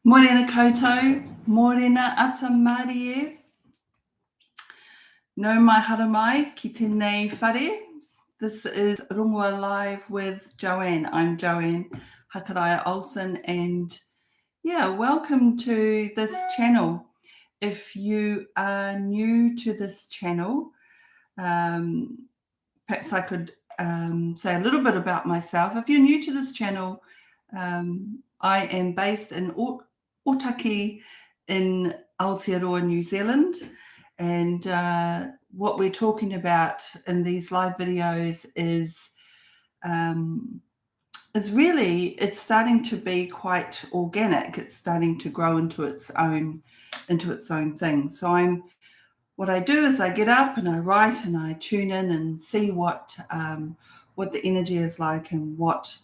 Morena koutou, morena atamarie. No mai haramai ki tēnei whare. This is RONGOÀ Live with Joanne. I'm Joanne Hakaraia Olsen, and welcome to this channel. If you are new to this channel, perhaps I could say a little bit about myself. If you're new to this channel, I am based in Otaki in Aotearoa, New Zealand, and what we're talking about in these live videos is really, it's starting to be quite organic. It's starting to grow into its own thing. So what I do is I get up and I write and I tune in and see what the energy is like and what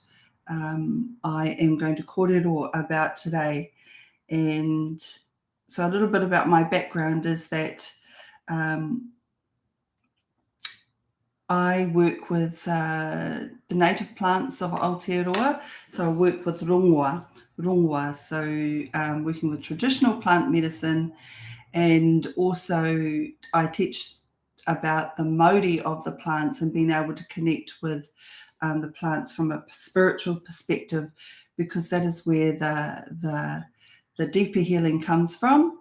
I am going to kōrero about today. And so a little bit about my background is that I work with the native plants of Aotearoa. So I work with rongoā, so working with traditional plant medicine, and also I teach about the mauri of the plants and being able to connect with the plants from a spiritual perspective, because that is where the deeper healing comes from.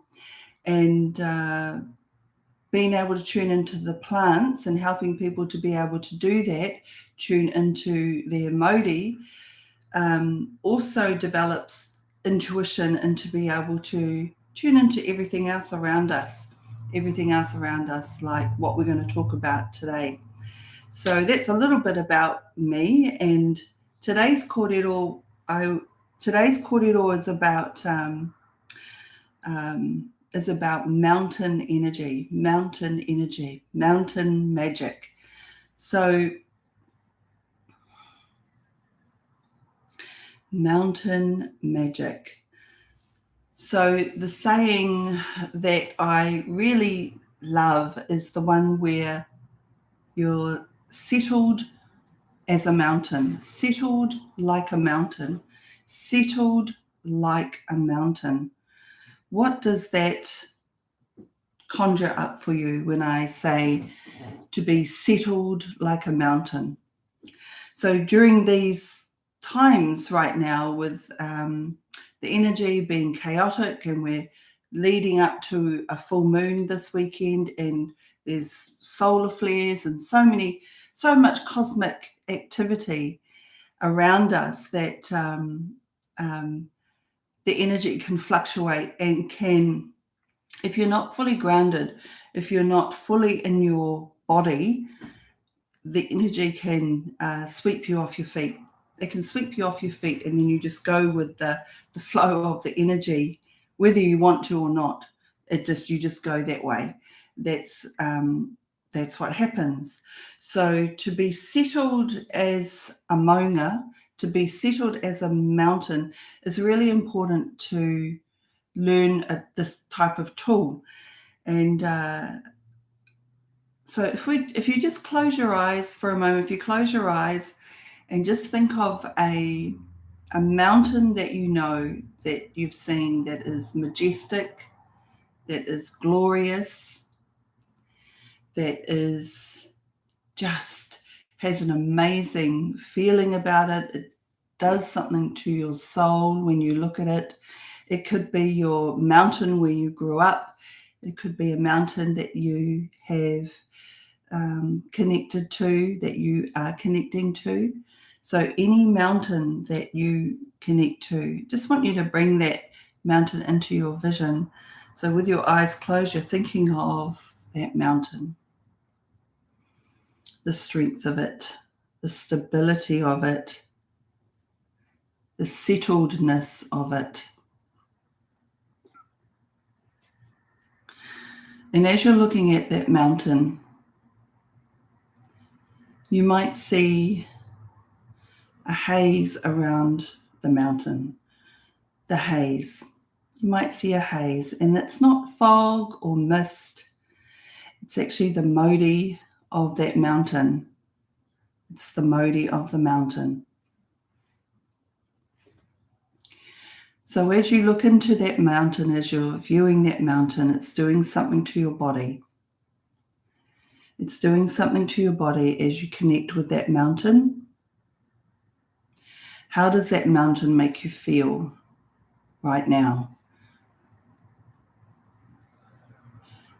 And being able to tune into the plants and helping people to be able to do that, tune into their mauri, also develops intuition and to be able to tune into everything else around us, like what we're going to talk about today. So that's a little bit about me, and today's kōrero is about mountain energy, mountain magic. So mountain magic. So the saying that I really love is the one where you're settled as a mountain, settled like a mountain, settled like a mountain. What does that conjure up for you when I say to be settled like a mountain? So during these times right now with the energy being chaotic, and we're leading up to a full moon this weekend, and there's solar flares and so much cosmic activity around us that the energy can fluctuate and can, if you're not fully grounded, if you're not fully in your body, the energy can sweep you off your feet. It can sweep you off your feet, and then you just go with the flow of the energy, whether you want to or not. You just go that way. That's what happens. So to be settled as a maunga, to be settled as a mountain, is really important to learn this type of tool. And so if you just close your eyes for a moment, if you close your eyes and just think of a mountain that you know, that you've seen, that is majestic, that is glorious, that is just has an amazing feeling about it. It does something to your soul when you look at it. It could be your mountain where you grew up. It could be a mountain that you have connected to, that you are connecting to. So any mountain that you connect to, just want you to bring that mountain into your vision. So with your eyes closed, you're thinking of that mountain, the strength of it, the stability of it, the settledness of it. And as you're looking at that mountain, you might see a haze around the mountain, the haze. You might see a haze, and it's not fog or mist. It's actually the mauri of that mountain. It's the mauri of the mountain. So as you look into that mountain, as you're viewing that mountain, it's doing something to your body. It's doing something to your body as you connect with that mountain. How does that mountain make you feel right now?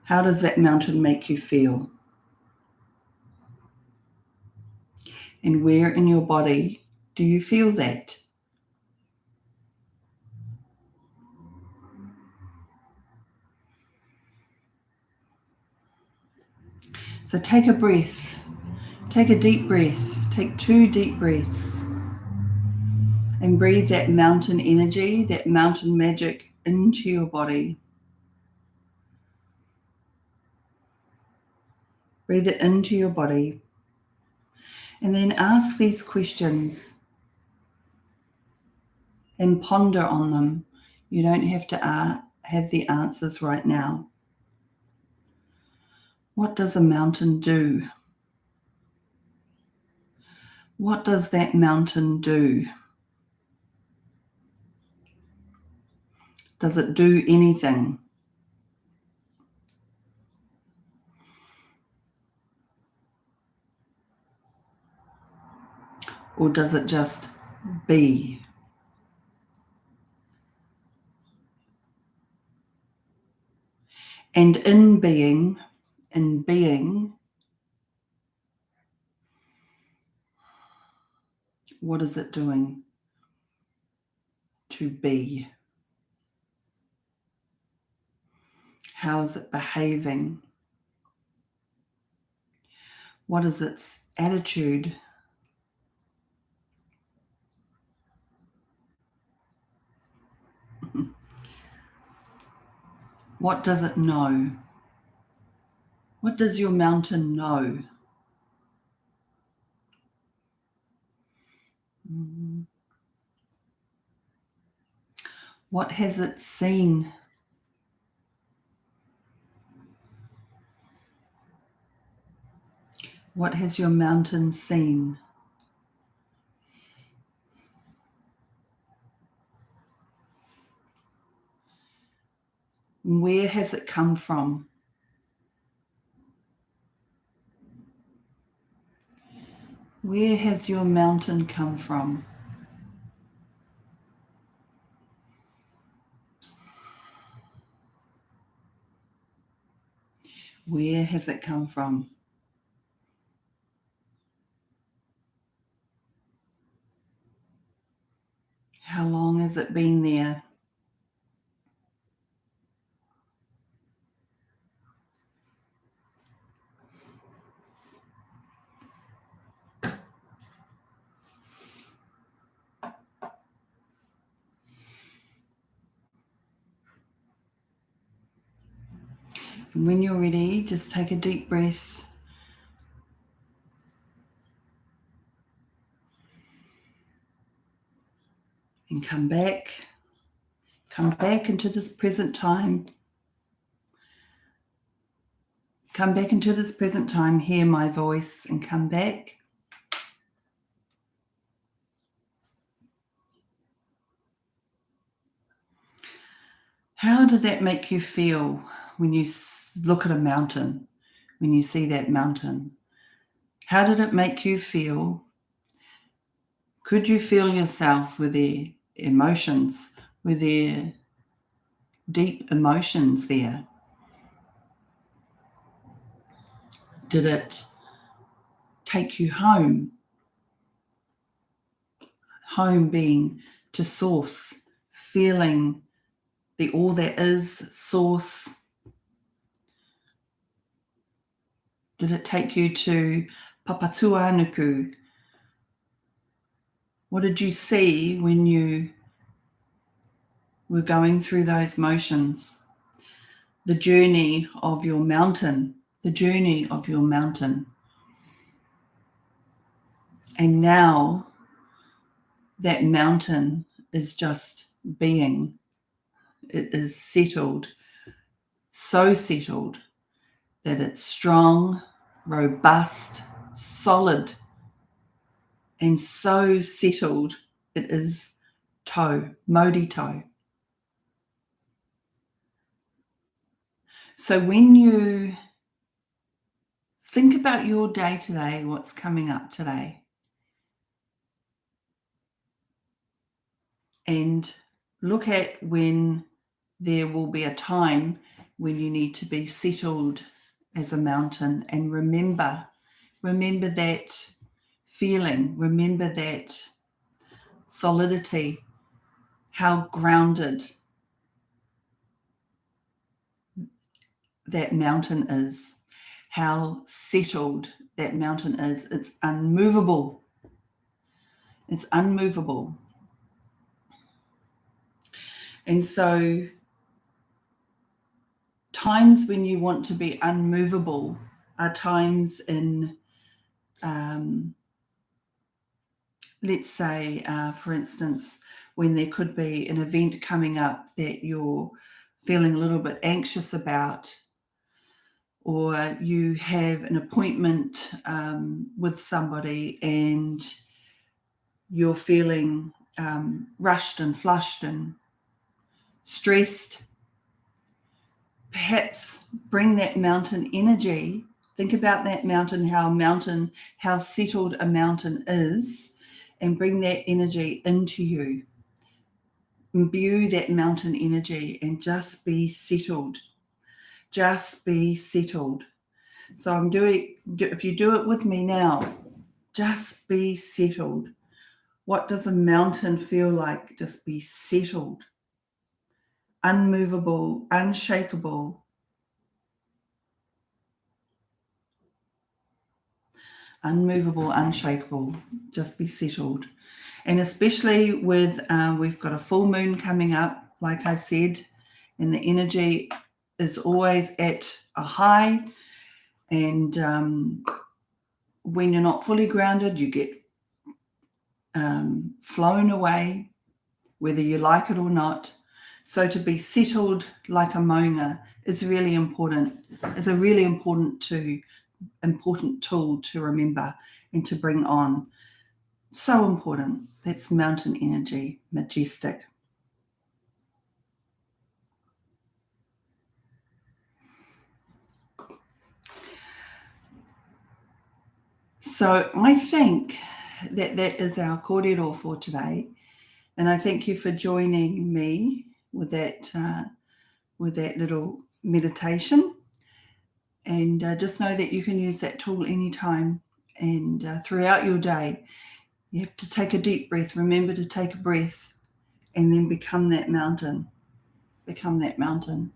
How does that mountain make you feel? And where in your body do you feel that? So take a breath. Take a deep breath. Take 2 deep breaths. And breathe that mountain energy, that mountain magic into your body. Breathe it into your body. And then ask these questions and ponder on them. You don't have to have the answers right now. What does a mountain do? What does that mountain do? Does it do anything? Or does it just be? And in being, what is it doing to be? How is it behaving? What is its attitude? What does it know? What does your mountain know? What has it seen? What has your mountain seen? Where has it come from? Where has your mountain come from? Where has it come from? How long has it been there? And when you're ready, just take a deep breath. And come back. Come back into this present time. Come back into this present time, hear my voice, and come back. How did that make you feel when you look at a mountain, when you see that mountain? How did it make you feel? Could you feel yourself with their emotions, with their deep emotions there? Did it take you home? Home being to source, feeling the all that is source. Did it take you to Papatuanuku? What did you see when you were going through those motions? The journey of your mountain, the journey of your mountain. And now that mountain is just being. It is settled, so settled that it's strong, robust, solid, and so settled it is Mauri. So when you think about your day today, what's coming up today, and look at when there will be a time when you need to be settled as a mountain, and remember that feeling, remember that solidity, how grounded that mountain is, how settled that mountain is. It's unmovable. It's unmovable. And so times when you want to be unmovable are times in, let's say, for instance, when there could be an event coming up that you're feeling a little bit anxious about, or you have an appointment with somebody and you're feeling rushed and flushed and stressed. Perhaps bring that mountain energy. Think about that mountain, how settled a mountain is, and bring that energy into you. Imbue that mountain energy and just be settled. Just be settled. So if you do it with me now, just be settled. What does a mountain feel like? Just be settled. Unmovable, unshakable. Unmovable, unshakable. Just be settled. And especially with, we've got a full moon coming up, like I said, and the energy is always at a high. And when you're not fully grounded, you get flown away, whether you like it or not. So to be settled like a maunga is really important. It's a really important tool to remember and to bring on. So important. That's mountain energy, majestic. So I think that is our kōrero for today. And I thank you for joining me with that little meditation. And just know that you can use that tool anytime and throughout your day. You have to take a deep breath. Remember to take a breath and then become that mountain. Become that mountain.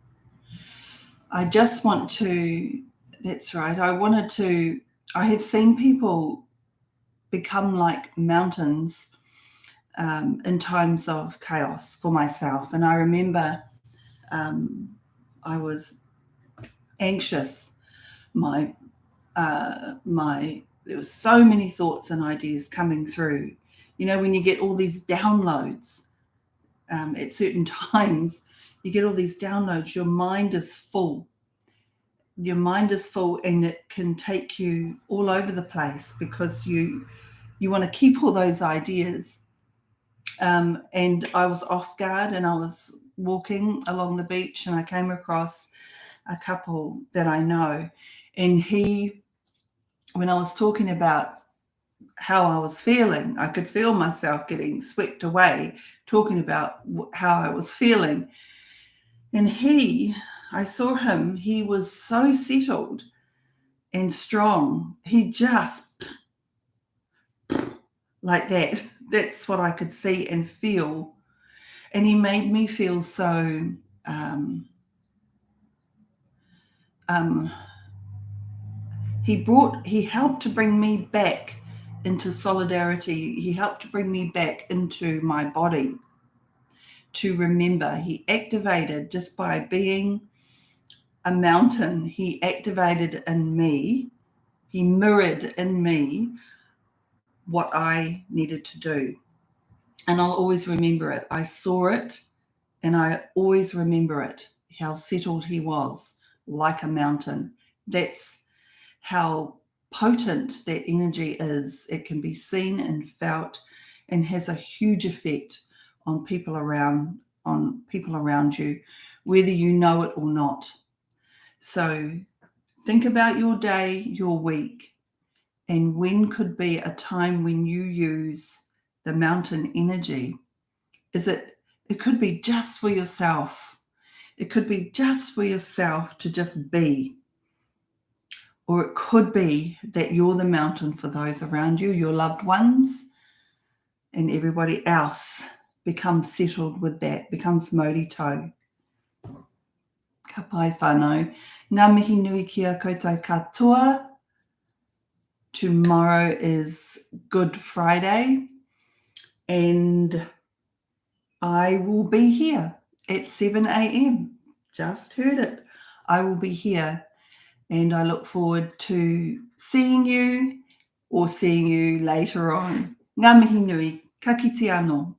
I just want to, that's right, I have seen people become like mountains in times of chaos for myself. And I remember I was anxious. There were so many thoughts and ideas coming through. You know, when you get all these downloads at certain times, you get all these downloads, your mind is full. Your mind is full, and it can take you all over the place because you want to keep all those ideas. And I was off guard, and I was walking along the beach, and I came across a couple that I know, and when I was talking about how I was feeling, I could feel myself getting swept away talking about how I was feeling. And I saw him, he was so settled and strong. He just like that. That's what I could see and feel. And he made me feel so he helped to bring me back into solidarity. He helped to bring me back into my body to remember. He activated, just by being a mountain, he activated in me, he mirrored in me what I needed to do. And I'll always remember it. I saw it and I always remember it, how settled he was, like a mountain. That's how potent that energy is. It can be seen and felt and has a huge effect on people around you, whether you know it or not. So think about your day, your week, and when could be a time when you use the mountain energy. It could be just for yourself. It could be just for yourself to just be. Or it could be that you're the mountain for those around you, your loved ones, and everybody else becomes settled with that, becomes mauri tau. Ka pai whānau. Ngā mihi nui kia koutou katoa. Tomorrow is Good Friday, and I will be here at 7 a.m. Just heard it. I will be here, and I look forward to seeing you or seeing you later on. Ngā mihi nui, ka kite anō.